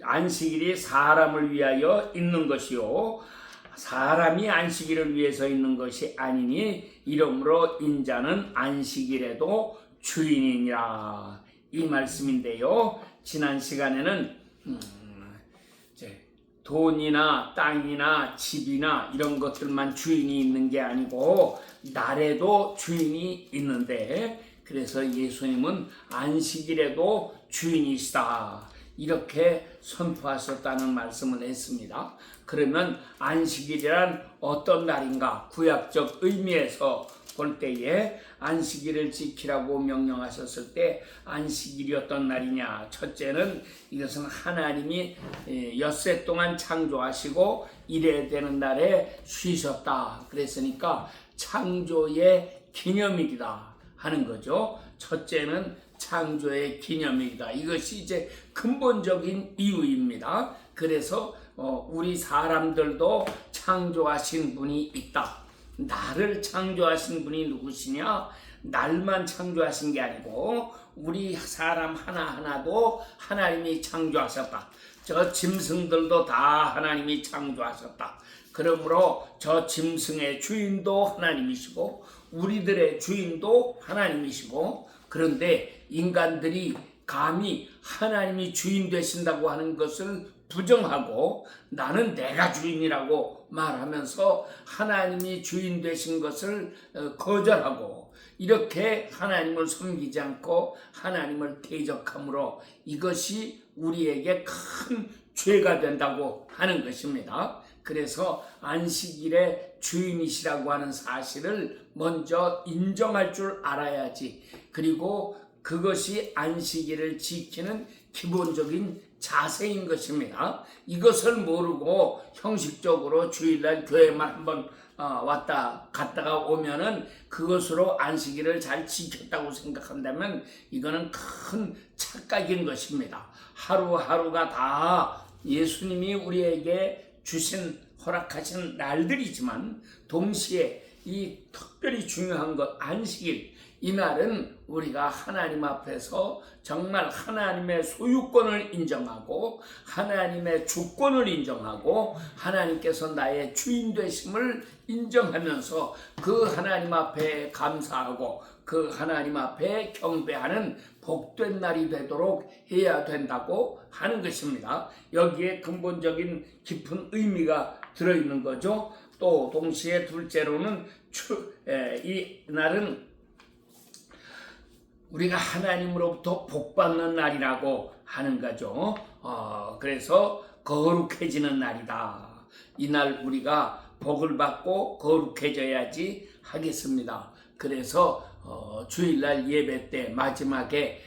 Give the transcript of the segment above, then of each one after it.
안식일이 사람을 위하여 있는 것이요 사람이 안식일을 위해서 있는 것이 아니니 이러므로 인자는 안식일에도 주인이니라. 이 말씀인데요. 지난 시간에는 돈이나 땅이나 집이나 이런 것들만 주인이 있는 게 아니고 날에도 주인이 있는데, 그래서 예수님은 안식일에도 주인이시다 이렇게 선포하셨다는 말씀을 했습니다. 그러면 안식일이란 어떤 날인가? 구약적 의미에서 볼 때에 안식일을 지키라고 명령하셨을 때 안식일이 어떤 날이냐? 첫째는 이것은 하나님이 엿새 동안 창조하시고 이래야 되는 날에 쉬셨다. 그랬으니까 창조의 기념일이다 하는 거죠. 첫째는 창조의 기념일이다. 이것이 이제 근본적인 이유입니다. 그래서 우리 사람들도 창조하신 분이 있다. 나를 창조하신 분이 누구시냐? 날만 창조하신 게 아니고 우리 사람 하나하나도 하나님이 창조하셨다. 저 짐승들도 다 하나님이 창조하셨다. 그러므로 저 짐승의 주인도 하나님이시고 우리들의 주인도 하나님이시고, 그런데 인간들이 감히 하나님이 주인 되신다고 하는 것을 부정하고 나는 내가 주인이라고 말하면서 하나님이 주인 되신 것을 거절하고 이렇게 하나님을 섬기지 않고 하나님을 대적함으로 이것이 우리에게 큰 죄가 된다고 하는 것입니다. 그래서 안식일의 주인이시라고 하는 사실을 먼저 인정할 줄 알아야지. 그리고 그것이 안식일을 지키는 기본적인 자세인 것입니다. 이것을 모르고 형식적으로 주일날 교회만 한번 왔다 갔다가 오면은 그것으로 안식일을 잘 지켰다고 생각한다면 이거는 큰 착각인 것입니다. 하루하루가 다 예수님이 우리에게 주신 허락하신 날들이지만 동시에 이 특별히 중요한 것 안식일, 이 날은 우리가 하나님 앞에서 정말 하나님의 소유권을 인정하고 하나님의 주권을 인정하고 하나님께서 나의 주인 되심을 인정하면서 그 하나님 앞에 감사하고 그 하나님 앞에 경배하는 복된 날이 되도록 해야 된다고 하는 것입니다. 여기에 근본적인 깊은 의미가 들어있는 거죠. 또 동시에 둘째로는 이 날은 우리가 하나님으로부터 복받는 날이라고 하는 거죠. 그래서 거룩해지는 날이다. 이날 우리가 복을 받고 거룩해져야지 하겠습니다. 그래서 주일날 예배 때 마지막에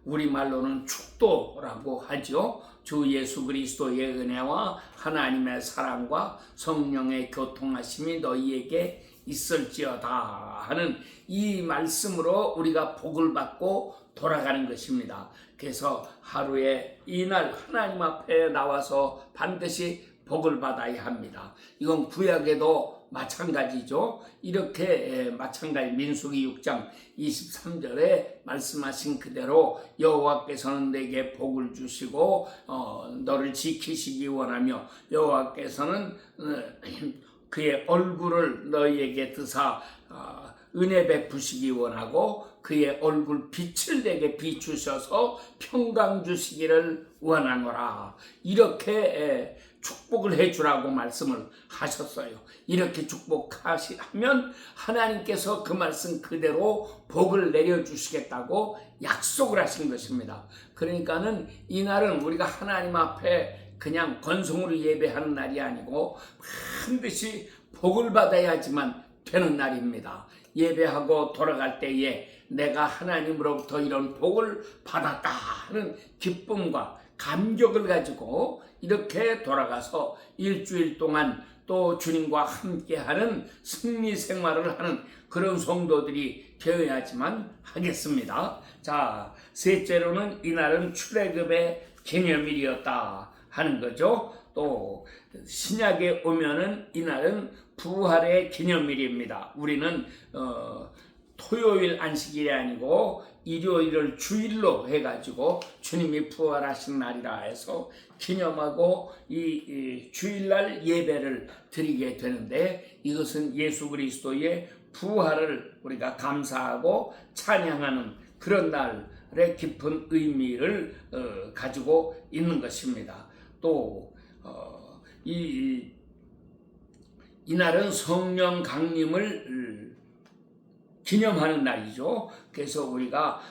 우리말로는 축도라고 하죠. 주 예수 그리스도의 은혜와 하나님의 사랑과 성령의 교통하심이 너희에게 있을지어다 하는 이 말씀으로 우리가 복을 받고 돌아가는 것입니다. 그래서 하루에 이날 하나님 앞에 나와서 반드시 복을 받아야 합니다. 이건 구약에도 마찬가지죠. 이렇게 마찬가지 민수기 6장 23절에 말씀하신 그대로 여호와께서는 내게 복을 주시고 너를 지키시기 원하며 여호와께서는 그의 얼굴을 너희에게 드사 은혜 베푸시기 원하고 그의 얼굴 빛을 내게 비추셔서 평강 주시기를 원하노라. 이렇게 축복을 해주라고 말씀을 하셨어요. 이렇게 축복하면 하나님께서 그 말씀 그대로 복을 내려주시겠다고 약속을 하신 것입니다. 그러니까는 이날은 우리가 하나님 앞에 그냥 건성으로 예배하는 날이 아니고 반드시 복을 받아야지만 되는 날입니다. 예배하고 돌아갈 때에 내가 하나님으로부터 이런 복을 받았다 하는 기쁨과 감격을 가지고 이렇게 돌아가서 일주일 동안 또 주님과 함께하는 승리 생활을 하는 그런 성도들이 되어야지만 하겠습니다. 자, 셋째로는 이날은 출애굽의 기념일이었다 하는 거죠. 또 신약에 오면은 이날은 부활의 기념일입니다. 우리는 토요일 안식일이 아니고 일요일을 주일로 해가지고 주님이 부활하신 날이라 해서 기념하고 이 주일날 예배를 드리게 되는데, 이것은 예수 그리스도의 부활을 우리가 감사하고 찬양하는 그런 날의 깊은 의미를 가지고 있는 것입니다. 또 이날은 성령 강림을 기념하는 날이죠. 그래서 우리가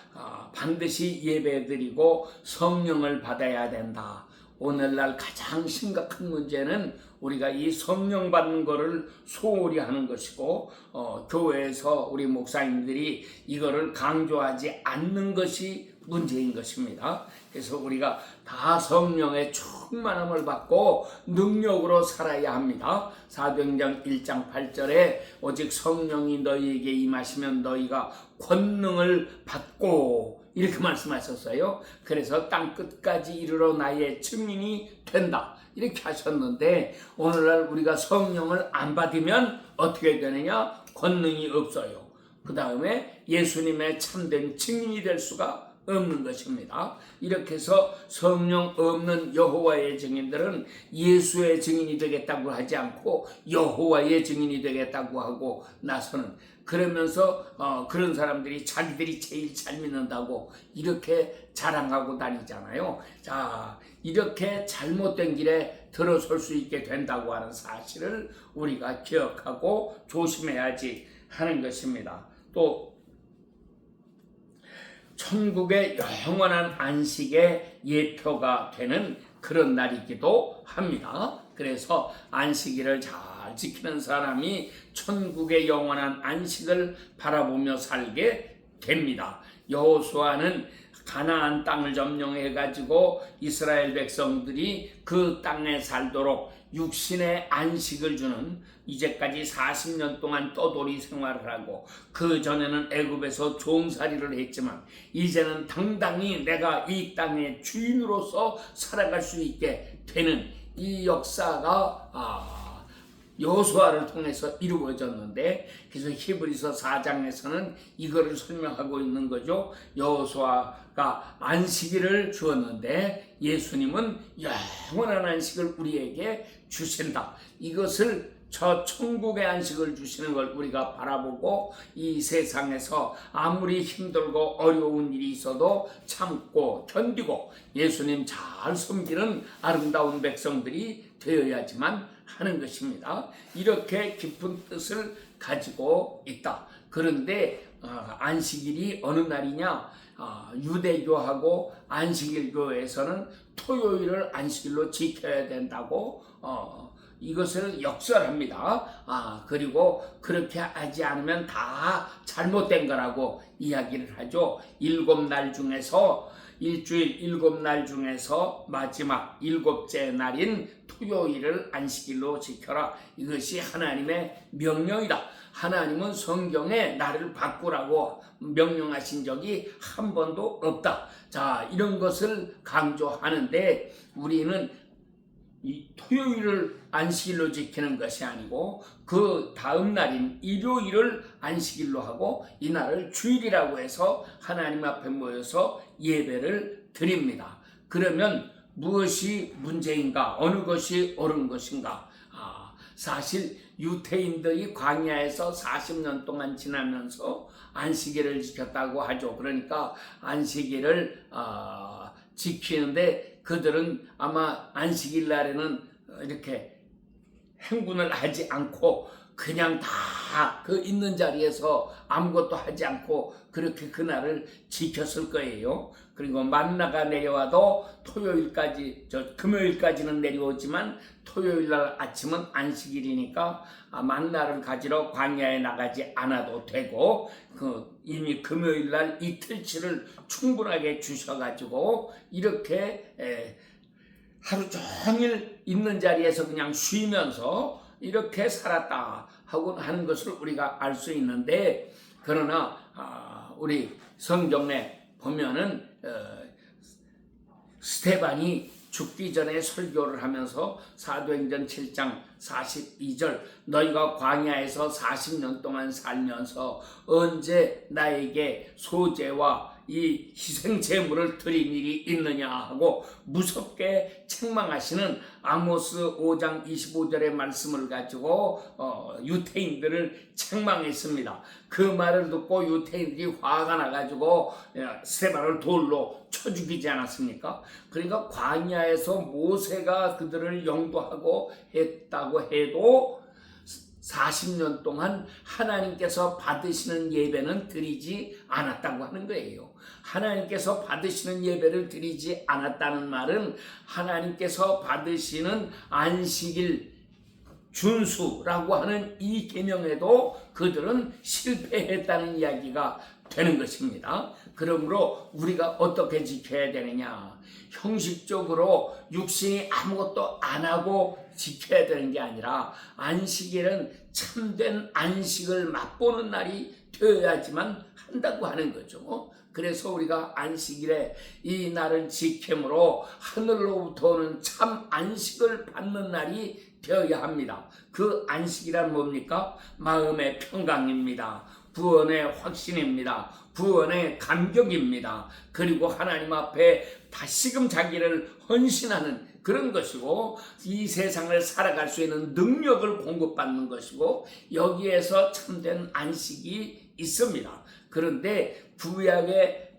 반드시 예배드리고 성령을 받아야 된다. 오늘날 가장 심각한 문제는 우리가 이 성령 받는 것을 소홀히 하는 것이고, 교회에서 우리 목사님들이 이거를 강조하지 않는 것이 문제인 것입니다. 그래서 우리가 다 성령의 충만함을 받고 능력으로 살아야 합니다. 사도행전 1장 8절에 오직 성령이 너희에게 임하시면 너희가 권능을 받고, 이렇게 말씀하셨어요. 그래서 땅 끝까지 이르러 나의 증인이 된다, 이렇게 하셨는데, 오늘날 우리가 성령을 안 받으면 어떻게 되느냐? 권능이 없어요. 그 다음에 예수님의 참된 증인이 될 수가 없는 것입니다. 이렇게 해서 성령 없는 여호와의 증인들은 예수의 증인이 되겠다고 하지 않고 여호와의 증인이 되겠다고 하고 나서는, 그러면서 그런 사람들이 자기들이 제일 잘 믿는다고 이렇게 자랑하고 다니잖아요. 자, 이렇게 잘못된 길에 들어설 수 있게 된다고 하는 사실을 우리가 기억하고 조심해야지 하는 것입니다. 또 천국의 영원한 안식의 예표가 되는 그런 날이기도 합니다. 그래서 안식일을 잘 지키는 사람이 천국의 영원한 안식을 바라보며 살게 됩니다. 여호수아는 가나안 땅을 점령해 가지고 이스라엘 백성들이 그 땅에 살도록 육신의 안식을 주는, 이제까지 40년 동안 떠돌이 생활을 하고 그 전에는 애굽에서 종살이를 했지만 이제는 당당히 내가 이 땅의 주인으로서 살아갈 수 있게 되는 이 역사가 여호수아를 통해서 이루어졌는데, 그래서 히브리서 4장에서는 이거를 설명하고 있는 거죠. 여호수아가 안식일을 주었는데 예수님은 영원한 안식을 우리에게 주신다. 이것을 저 천국의 안식을 주시는 걸 우리가 바라보고 이 세상에서 아무리 힘들고 어려운 일이 있어도 참고 견디고 예수님 잘 섬기는 아름다운 백성들이 되어야지만 하는 것입니다. 이렇게 깊은 뜻을 가지고 있다. 그런데 안식일이 어느 날이냐? 유대교하고 안식일교에서는 토요일을 안식일로 지켜야 된다고 이것을 역설합니다. 그리고 그렇게 하지 않으면 다 잘못된 거라고 이야기를 하죠. 7날 중에서 일주일 7날 중에서 마지막 7째 날인 토요일을 안식일로 지켜라. 이것이 하나님의 명령이다. 하나님은 성경에 나를 바꾸라고 명령하신 적이 한 번도 없다. 자, 이런 것을 강조하는데 우리는 이 토요일을 안식일로 지키는 것이 아니고 그 다음 날인 일요일을 안식일로 하고 이날을 주일이라고 해서 하나님 앞에 모여서 예배를 드립니다. 그러면 무엇이 문제인가? 어느 것이 옳은 것인가? 사실 유태인들이 광야에서 40년 동안 지나면서 안식일을 지켰다고 하죠. 그러니까 안식일을 지키는데 그들은 아마 안식일 날에는 이렇게 행군을 하지 않고 그냥 다 그 있는 자리에서 아무것도 하지 않고 그렇게 그날을 지켰을 거예요. 그리고 만나가 내려와도 금요일까지는 내려오지만 토요일 날 아침은 안식일이니까 만나를 가지러 광야에 나가지 않아도 되고 이미 금요일 날 이틀치를 충분하게 주셔가지고 이렇게 하루 종일 있는 자리에서 그냥 쉬면서 이렇게 살았다 하고 하는 것을 우리가 알 수 있는데, 그러나 우리 성경에 보면은 스데반이 죽기 전에 설교를 하면서 사도행전 7장 42절 너희가 광야에서 40년 동안 살면서 언제 나에게 소재와 이 희생 제물을 드린 일이 있느냐 하고 무섭게 책망하시는 아모스 5장 25절의 말씀을 가지고 유대인들을 책망했습니다. 그 말을 듣고 유대인들이 화가 나가지고 스데반을 돌로 쳐 죽이지 않았습니까? 그러니까 광야에서 모세가 그들을 영도하고 했다고 해도 40년 동안 하나님께서 받으시는 예배는 드리지 않았다고 하는 거예요. 하나님께서 받으시는 예배를 드리지 않았다는 말은 하나님께서 받으시는 안식일 준수라고 하는 이 계명에도 그들은 실패했다는 이야기가 되는 것입니다. 그러므로 우리가 어떻게 지켜야 되느냐? 형식적으로 육신이 아무것도 안 하고 지켜야 되는 게 아니라 안식일은 참된 안식을 맛보는 날이 되어야지만 한다고 하는 거죠. 그래서 우리가 안식일에 이 날을 지킴으로 하늘로부터 오는 참 안식을 받는 날이 되어야 합니다. 그 안식이란 뭡니까? 마음의 평강입니다. 구원의 확신입니다. 구원의 감격입니다. 그리고 하나님 앞에 다시금 자기를 헌신하는 그런 것이고 이 세상을 살아갈 수 있는 능력을 공급받는 것이고 여기에서 참된 안식이 있습니다. 그런데 구약의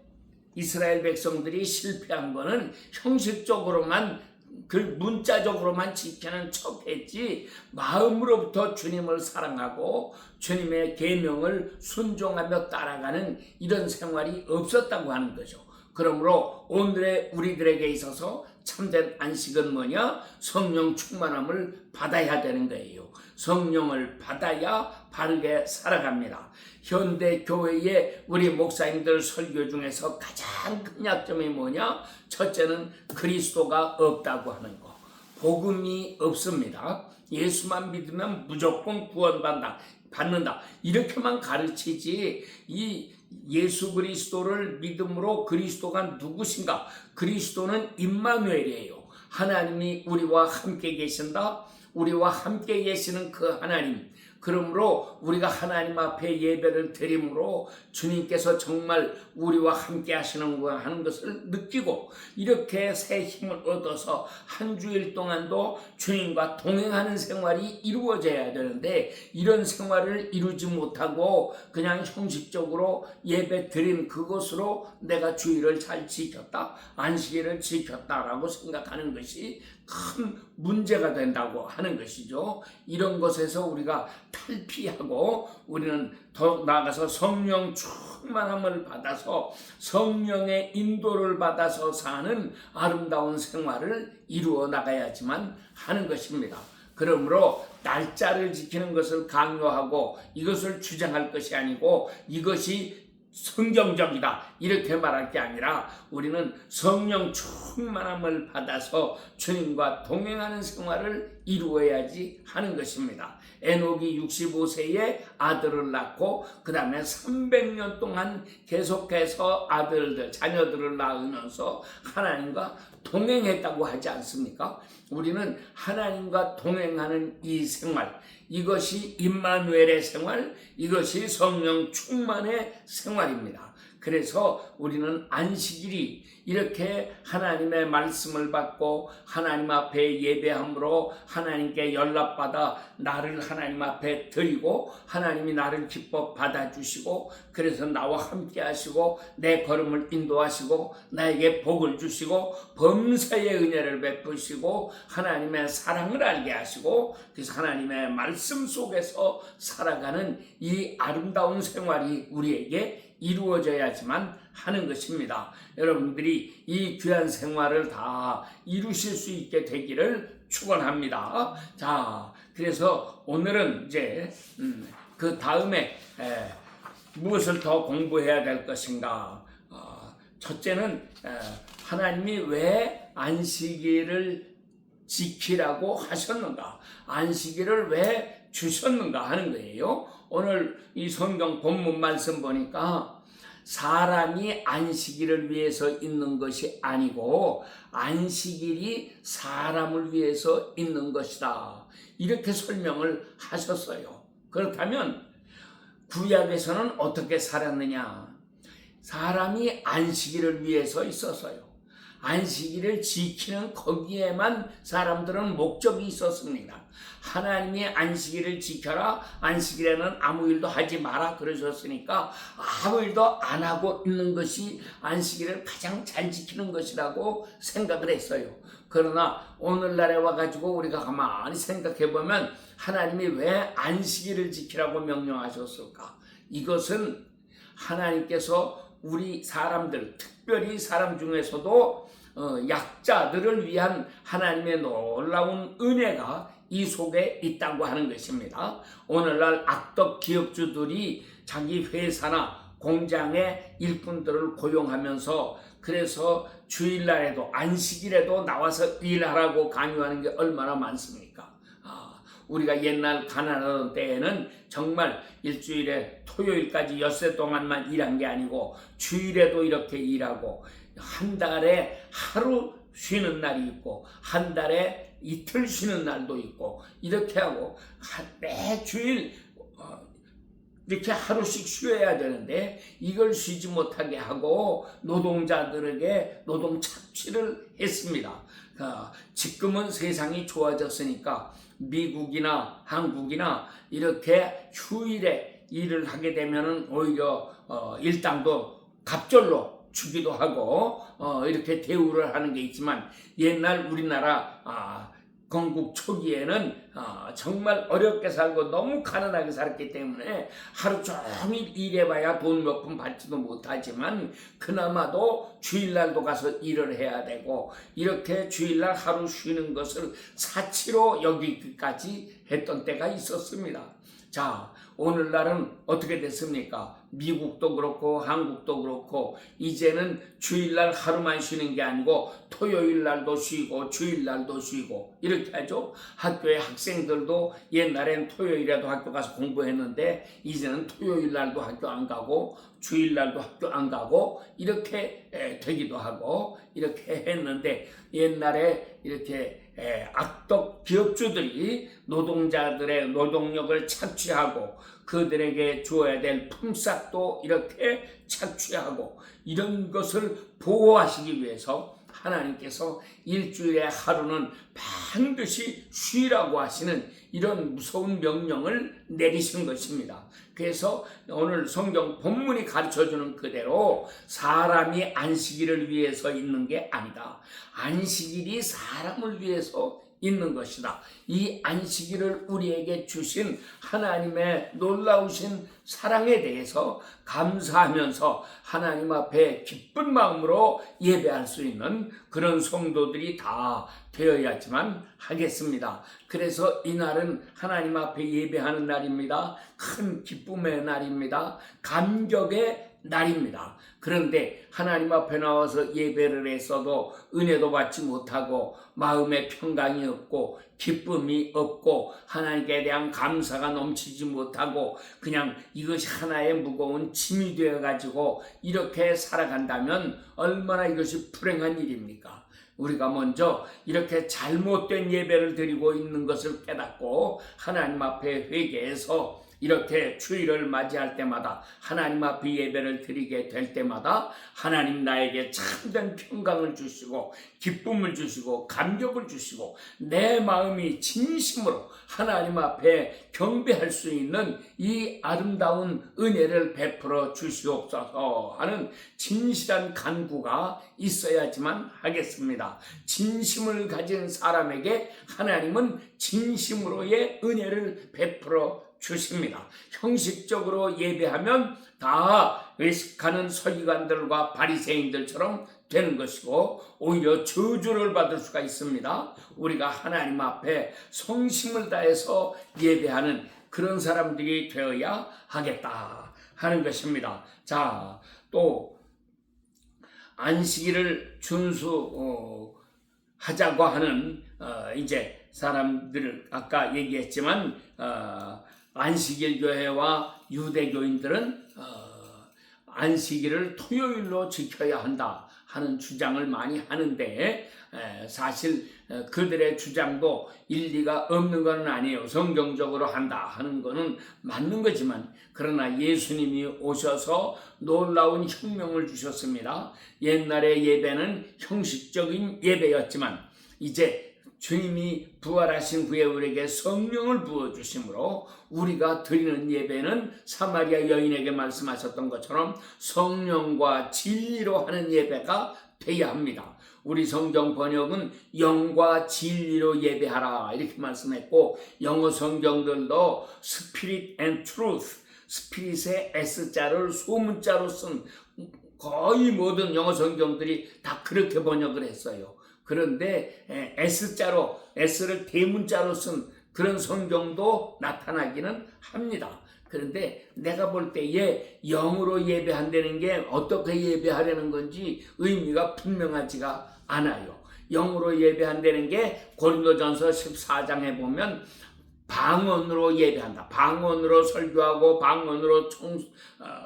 이스라엘 백성들이 실패한 것은 형식적으로만 그 문자적으로만 지키는 척했지 마음으로부터 주님을 사랑하고 주님의 계명을 순종하며 따라가는 이런 생활이 없었다고 하는 거죠. 그러므로 오늘의 우리들에게 있어서 참된 안식은 뭐냐? 성령 충만함을 받아야 되는 거예요. 성령을 받아야 바르게 살아갑니다. 현대 교회의 우리 목사님들 설교 중에서 가장 큰 약점이 뭐냐? 첫째는 그리스도가 없다고 하는 거. 복음이 없습니다. 예수만 믿으면 무조건 구원받는다. 이렇게만 가르치지 이 예수 그리스도를 믿음으로 그리스도가 누구신가? 그리스도는 임마누엘이에요. 하나님이 우리와 함께 계신다. 우리와 함께 계시는 그 하나님. 그러므로 우리가 하나님 앞에 예배를 드림으로 주님께서 정말 우리와 함께 하시는구나 하는 것을 느끼고 이렇게 새 힘을 얻어서 한 주일 동안도 주님과 동행하는 생활이 이루어져야 되는데 이런 생활을 이루지 못하고 그냥 형식적으로 예배 드린 그것으로 내가 주일을 잘 지켰다, 안식일을 지켰다라고 생각하는 것이 큰 문제가 된다고 하는 것이죠. 이런 것에서 우리가 탈피하고 우리는 더 나아가서 성령 충만함을 받아서 성령의 인도를 받아서 사는 아름다운 생활을 이루어 나가야지만 하는 것입니다. 그러므로 날짜를 지키는 것을 강요하고 이것을 주장할 것이 아니고 이것이 성경적이다 이렇게 말할 게 아니라 우리는 성령 충만함을 받아서 주님과 동행하는 생활을 이루어야지 하는 것입니다. 에녹이 65세에 아들을 낳고 그 다음에 300년 동안 계속해서 자녀들을 낳으면서 하나님과 동행했다고 하지 않습니까? 우리는 하나님과 동행하는 이 생활, 이것이 임마누엘의 생활, 이것이 성령 충만의 생활입니다. 그래서 우리는 안식일이 이렇게 하나님의 말씀을 받고 하나님 앞에 예배함으로 하나님께 연락받아 나를 하나님 앞에 드리고 하나님이 나를 기뻐 받아주시고 그래서 나와 함께 하시고 내 걸음을 인도하시고 나에게 복을 주시고 범사의 은혜를 베푸시고 하나님의 사랑을 알게 하시고 그래서 하나님의 말씀 속에서 살아가는 이 아름다운 생활이 우리에게 이루어져야지만 하는 것입니다. 여러분들이 이 귀한 생활을 다 이루실 수 있게 되기를 축원합니다. 자, 그래서 오늘은 이제 그 다음에 무엇을 더 공부해야 될 것인가? 첫째는 하나님이 왜 안식일을 지키라고 하셨는가? 안식일을 왜 주셨는가 하는 거예요. 오늘 이 성경 본문 말씀 보니까 사람이 안식일을 위해서 있는 것이 아니고 안식일이 사람을 위해서 있는 것이다. 이렇게 설명을 하셨어요. 그렇다면 구약에서는 어떻게 살았느냐? 사람이 안식일을 위해서 있어서요. 안식일을 지키는 거기에만 사람들은 목적이 있었습니다. 하나님이 안식일을 지켜라, 안식일에는 아무 일도 하지 마라 그러셨으니까 아무 일도 안 하고 있는 것이 안식일을 가장 잘 지키는 것이라고 생각을 했어요. 그러나 오늘날에 와가지고 우리가 가만히 생각해보면 하나님이 왜 안식일을 지키라고 명령하셨을까? 이것은 하나님께서 우리 사람들, 특별히 사람 중에서도 약자들을 위한 하나님의 놀라운 은혜가 이 속에 있다고 하는 것입니다. 오늘날 악덕 기업주들이 자기 회사나 공장의 일꾼들을 고용하면서 그래서 주일날에도 안식일에도 나와서 일하라고 강요하는 게 얼마나 많습니까? 우리가 옛날 가난하던 때에는 정말 일주일에 토요일까지 엿새 동안만 일한 게 아니고 주일에도 이렇게 일하고 한 달에 하루 쉬는 날이 있고 한 달에 이틀 쉬는 날도 있고 이렇게 하고 매 주일 이렇게 하루씩 쉬어야 되는데 이걸 쉬지 못하게 하고 노동자들에게 노동 착취를 했습니다. 지금은 세상이 좋아졌으니까 미국이나 한국이나 이렇게 휴일에 일을 하게 되면은 오히려 일당도 갑절로 주기도 하고 이렇게 대우를 하는 게 있지만 옛날 우리나라 건국 초기에는 정말 어렵게 살고 너무 가난하게 살았기 때문에 하루 종일 일해봐야 돈 몇 푼 받지도 못하지만 그나마도 주일날도 가서 일을 해야 되고 이렇게 주일날 하루 쉬는 것을 사치로 여기기까지 했던 때가 있었습니다. 자, 오늘날은 어떻게 됐습니까? 미국도 그렇고 한국도 그렇고 이제는 주일날 하루만 쉬는 게 아니고 토요일날도 쉬고 주일날도 쉬고 이렇게 하죠. 학교의 학생들도 옛날엔 토요일에도 학교 가서 공부했는데 이제는 토요일날도 학교 안 가고 주일날도 학교 안 가고 이렇게 되기도 하고 이렇게 했는데 옛날에 이렇게 악덕 기업주들이 노동자들의 노동력을 착취하고 그들에게 주어야 될 품삯도 이렇게 착취하고 이런 것을 보호하시기 위해서 하나님께서 일주일에 하루는 반드시 쉬라고 하시는 이런 무서운 명령을 내리신 것입니다. 그래서 오늘 성경 본문이 가르쳐주는 그대로 사람이 안식일을 위해서 있는 게 아니다. 안식일이 사람을 위해서 있는 것이다. 이 안식일을 우리에게 주신 하나님의 놀라우신 사랑에 대해서 감사하면서 하나님 앞에 기쁜 마음으로 예배할 수 있는 그런 성도들이 다 되어야지만 하겠습니다. 그래서 이날은 하나님 앞에 예배하는 날입니다. 큰 기쁨의 날입니다. 감격의 날입니다. 그런데 하나님 앞에 나와서 예배를 했어도 은혜도 받지 못하고 마음에 평강이 없고 기쁨이 없고 하나님께 대한 감사가 넘치지 못하고 그냥 이것이 하나의 무거운 짐이 되어가지고 이렇게 살아간다면 얼마나 이것이 불행한 일입니까? 우리가 먼저 이렇게 잘못된 예배를 드리고 있는 것을 깨닫고 하나님 앞에 회개해서 이렇게 주일을 맞이할 때마다 하나님 앞에 예배를 드리게 될 때마다 하나님 나에게 참된 평강을 주시고 기쁨을 주시고 감격을 주시고 내 마음이 진심으로 하나님 앞에 경배할 수 있는 이 아름다운 은혜를 베풀어 주시옵소서 하는 진실한 간구가 있어야지만 하겠습니다. 진심을 가진 사람에게 하나님은 진심으로의 은혜를 베풀어 주십니다. 형식적으로 예배하면 다 외식하는 서기관들과 바리새인들처럼 되는 것이고 오히려 저주를 받을 수가 있습니다. 우리가 하나님 앞에 성심을 다해서 예배하는 그런 사람들이 되어야 하겠다 하는 것입니다. 자, 또 안식일을 준수하자고 하는 이제 사람들을 아까 얘기했지만 안식일 교회와 유대교인들은 안식일을 토요일로 지켜야 한다 하는 주장을 많이 하는데 사실 그들의 주장도 일리가 없는 건 아니에요. 성경적으로 한다 하는 거는 맞는 거지만 그러나 예수님이 오셔서 놀라운 혁명을 주셨습니다. 옛날의 예배는 형식적인 예배였지만 이제 주님이 부활하신 후에 우리에게 성령을 부어주심으로 우리가 드리는 예배는 사마리아 여인에게 말씀하셨던 것처럼 성령과 진리로 하는 예배가 되어야 합니다. 우리 성경 번역은 영과 진리로 예배하라 이렇게 말씀했고 영어 성경들도 Spirit and Truth, 스피릿의 S자를 소문자로 쓴 거의 모든 영어 성경들이 다 그렇게 번역을 했어요. 그런데 S자로, S를 대문자로 쓴 그런 성경도 나타나기는 합니다. 그런데 내가 볼 때에 영으로 예배한다는 게 어떻게 예배하려는 건지 의미가 분명하지가 않아요. 영으로 예배한다는 게 고린도전서 14장에 보면 방언으로 예배한다. 방언으로 설교하고 방언으로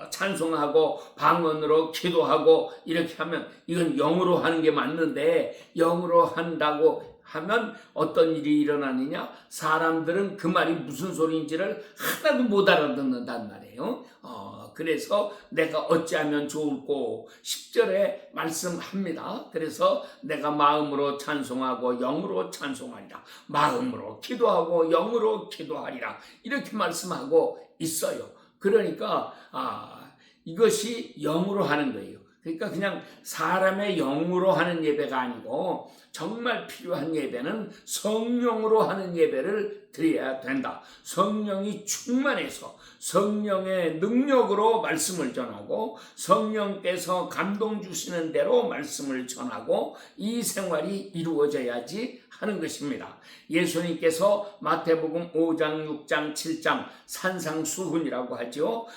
찬송하고 방언으로 기도하고 이렇게 하면 이건 영으로 하는 게 맞는데 영으로 한다고 하면 어떤 일이 일어나느냐? 사람들은 그 말이 무슨 소리인지를 하나도 못 알아듣는단 말이에요. 그래서 내가 어찌하면 좋을꼬 10절에 말씀합니다. 그래서 내가 마음으로 찬송하고 영으로 찬송하리라. 마음으로 기도하고 영으로 기도하리라. 이렇게 말씀하고 있어요. 그러니까 이것이 영으로 하는 거예요. 그러니까 그냥 사람의 영으로 하는 예배가 아니고 정말 필요한 예배는 성령으로 하는 예배를 드려야 된다. 성령이 충만해서 성령의 능력으로 말씀을 전하고 성령께서 감동 주시는 대로 말씀을 전하고 이 생활이 이루어져야지 하는 것입니다. 예수님께서 마태복음 5장, 6장, 7장 산상수훈이라고 하죠.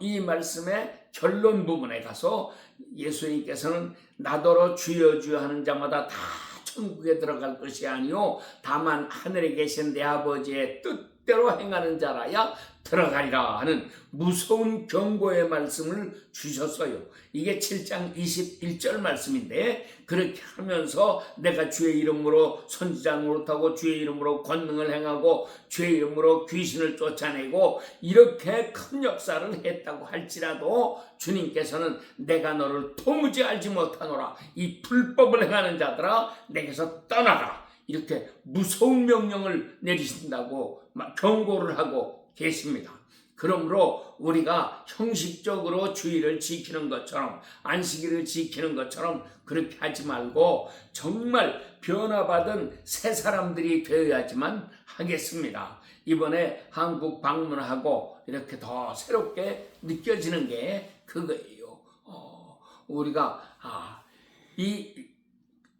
이 말씀의 결론 부분에 가서 예수님께서는 나더러 주여 주여 하는 자마다 다 천국에 들어갈 것이 아니요 다만 하늘에 계신 내 아버지의 뜻대로 행하는 자라야 들어가리라 하는 무서운 경고의 말씀을 주셨어요. 이게 7장 21절 말씀인데 그렇게 하면서 내가 주의 이름으로 선지자 노릇하고 주의 이름으로 권능을 행하고 주의 이름으로 귀신을 쫓아내고 이렇게 큰 역사를 했다고 할지라도 주님께서는 내가 너를 도무지 알지 못하노라. 이 불법을 행하는 자들아 내게서 떠나라. 이렇게 무서운 명령을 내리신다고 경고를 하고 계십니다. 그러므로 우리가 형식적으로 주의를 지키는 것처럼 안식일을 지키는 것처럼 그렇게 하지 말고 정말 변화받은 새 사람들이 되어야지만 하겠습니다. 이번에 한국 방문하고 이렇게 더 새롭게 느껴지는 게 그거예요. 우리가 이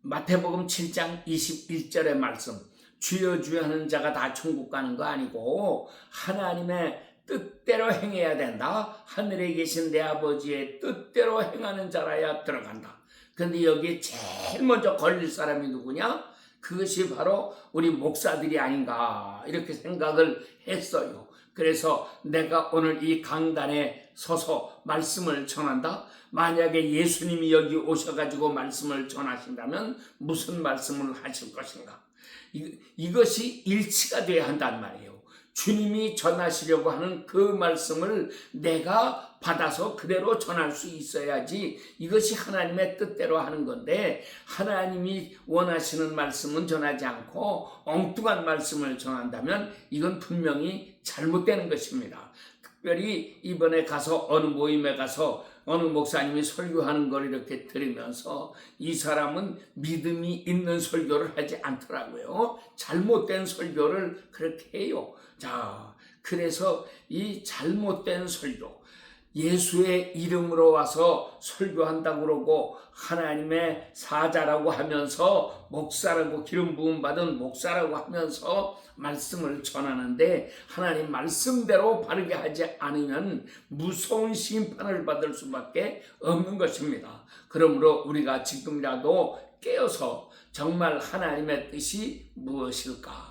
마태복음 7장 21절의 말씀 주여 주여 하는 자가 다 천국 가는 거 아니고 하나님의 뜻대로 행해야 된다. 하늘에 계신 내 아버지의 뜻대로 행하는 자라야 들어간다. 그런데 여기에 제일 먼저 걸릴 사람이 누구냐? 그것이 바로 우리 목사들이 아닌가 이렇게 생각을 했어요. 그래서 내가 오늘 이 강단에 서서 말씀을 전한다. 만약에 예수님이 여기 오셔가지고 말씀을 전하신다면 무슨 말씀을 하실 것인가? 이것이 일치가 돼야 한단 말이에요. 주님이 전하시려고 하는 그 말씀을 내가 받아서 그대로 전할 수 있어야지 이것이 하나님의 뜻대로 하는 건데 하나님이 원하시는 말씀은 전하지 않고 엉뚱한 말씀을 전한다면 이건 분명히 잘못되는 것입니다. 특별히 이번에 가서 어느 모임에 가서 어느 목사님이 설교하는 걸 이렇게 들으면서 이 사람은 믿음이 있는 설교를 하지 않더라고요. 잘못된 설교를 그렇게 해요. 자, 그래서 이 잘못된 설교, 예수의 이름으로 와서 설교한다고 그러고 하나님의 사자라고 하면서 목사라고 기름 부음 받은 목사라고 하면서 말씀을 전하는데 하나님 말씀대로 바르게 하지 않으면 무서운 심판을 받을 수밖에 없는 것입니다. 그러므로 우리가 지금이라도 깨어서 정말 하나님의 뜻이 무엇일까?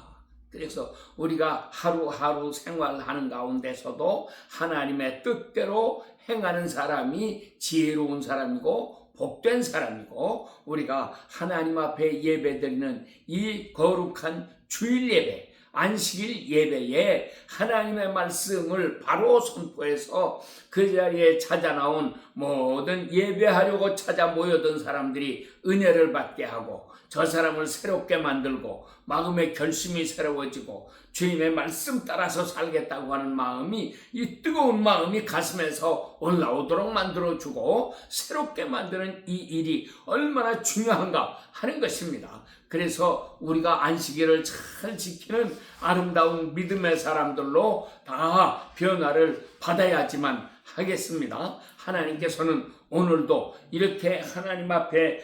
그래서 우리가 하루하루 생활하는 가운데서도 하나님의 뜻대로 행하는 사람이 지혜로운 사람이고 복된 사람이고, 우리가 하나님 앞에 예배드리는 이 거룩한 주일 예배, 안식일 예배에 하나님의 말씀을 바로 선포해서 그 자리에 찾아 나온 모든 예배하려고 찾아 모여든 사람들이 은혜를 받게 하고, 저 사람을 새롭게 만들고 마음의 결심이 새로워지고 주님의 말씀 따라서 살겠다고 하는 마음이, 이 뜨거운 마음이 가슴에서 올라오도록 만들어주고 새롭게 만드는 이 일이 얼마나 중요한가 하는 것입니다. 그래서 우리가 안식일을 잘 지키는 아름다운 믿음의 사람들로 다 변화를 받아야지만 하겠습니다. 하나님께서는 오늘도 이렇게 하나님 앞에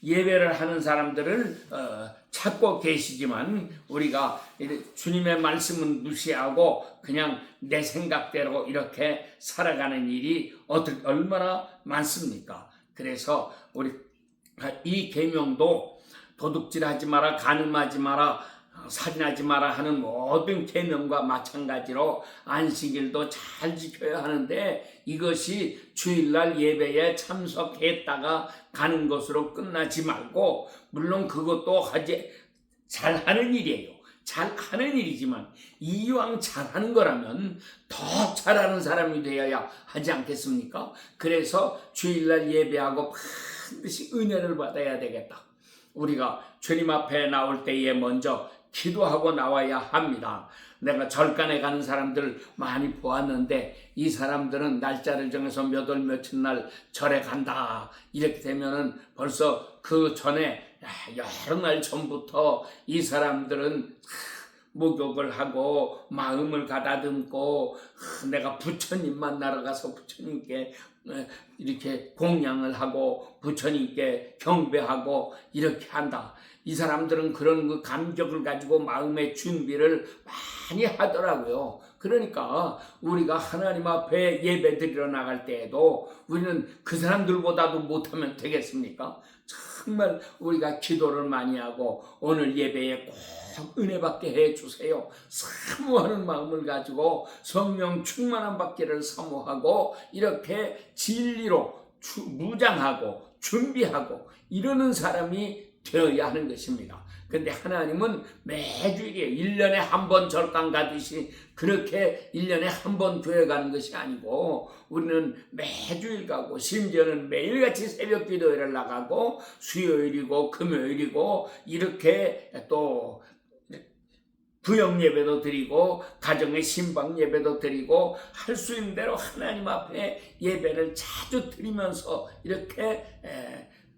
예배를 하는 사람들을 찾고 계시지만, 우리가 주님의 말씀은 무시하고 그냥 내 생각대로 이렇게 살아가는 일이 얼마나 많습니까? 그래서 우리 이 계명도 도둑질하지 마라, 간음하지 마라, 살인하지 마라 하는 모든 계명과 마찬가지로 안식일도 잘 지켜야 하는데, 이것이 주일날 예배에 참석했다가 가는 것으로 끝나지 말고, 물론 그것도 잘하는 일이에요. 잘하는 일이지만 이왕 잘하는 거라면 더 잘하는 사람이 되어야 하지 않겠습니까? 그래서 주일날 예배하고 반드시 은혜를 받아야 되겠다. 우리가 주님 앞에 나올 때에 먼저 기도하고 나와야 합니다. 내가 절간에 가는 사람들 많이 보았는데, 이 사람들은 날짜를 정해서 몇 월 며칠 날 절에 간다 이렇게 되면은 벌써 그 전에 여러 날 전부터 이 사람들은 목욕을 하고 마음을 가다듬고, 내가 부처님 만나러 가서 부처님께 이렇게 공양을 하고 부처님께 경배하고 이렇게 한다. 이 사람들은 그런 그 감격을 가지고 마음의 준비를 많이 하더라고요. 그러니까 우리가 하나님 앞에 예배 드리러 나갈 때에도 우리는 그 사람들보다도 못하면 되겠습니까? 정말 우리가 기도를 많이 하고 오늘 예배에 꼭 은혜 받게 해주세요, 사모하는 마음을 가지고 성령 충만한 받기를 사모하고 이렇게 진리로 무장하고 준비하고 이러는 사람이 되어야 하는 것입니다. 근데 하나님은 매주일에 1년에 한 번 절강 가듯이 그렇게 1년에 한 번 교회 가는 것이 아니고, 우리는 매주일 가고 심지어는 매일같이 새벽 기도회를 나가고 수요일이고 금요일이고 이렇게 또 부영 예배도 드리고 가정의 신방 예배도 드리고 할 수 있는 대로 하나님 앞에 예배를 자주 드리면서 이렇게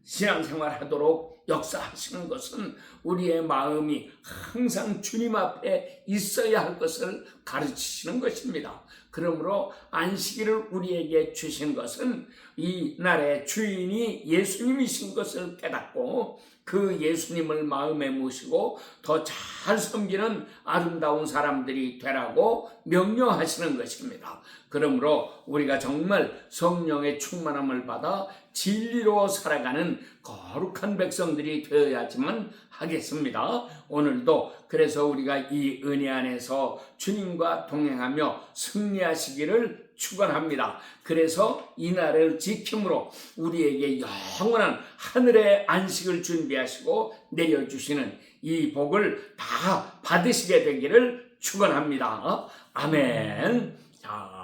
신앙생활 하도록 역사하시는 것은 우리의 마음이 항상 주님 앞에 있어야 할 것을 가르치시는 것입니다. 그러므로 안식일을 우리에게 주신 것은 이 날의 주인이 예수님이신 것을 깨닫고 그 예수님을 마음에 모시고 더 잘 섬기는 아름다운 사람들이 되라고 명령하시는 것입니다. 그러므로 우리가 정말 성령의 충만함을 받아 진리로 살아가는 거룩한 백성들이 되어야지만 하겠습니다. 오늘도 그래서 우리가 이 은혜 안에서 주님과 동행하며 승리하시기를 축원합니다. 그래서 이 날을 지킴으로 우리에게 영원한 하늘의 안식을 준비하시고 내려주시는 이 복을 다 받으시게 되기를 축원합니다. 아멘. 자,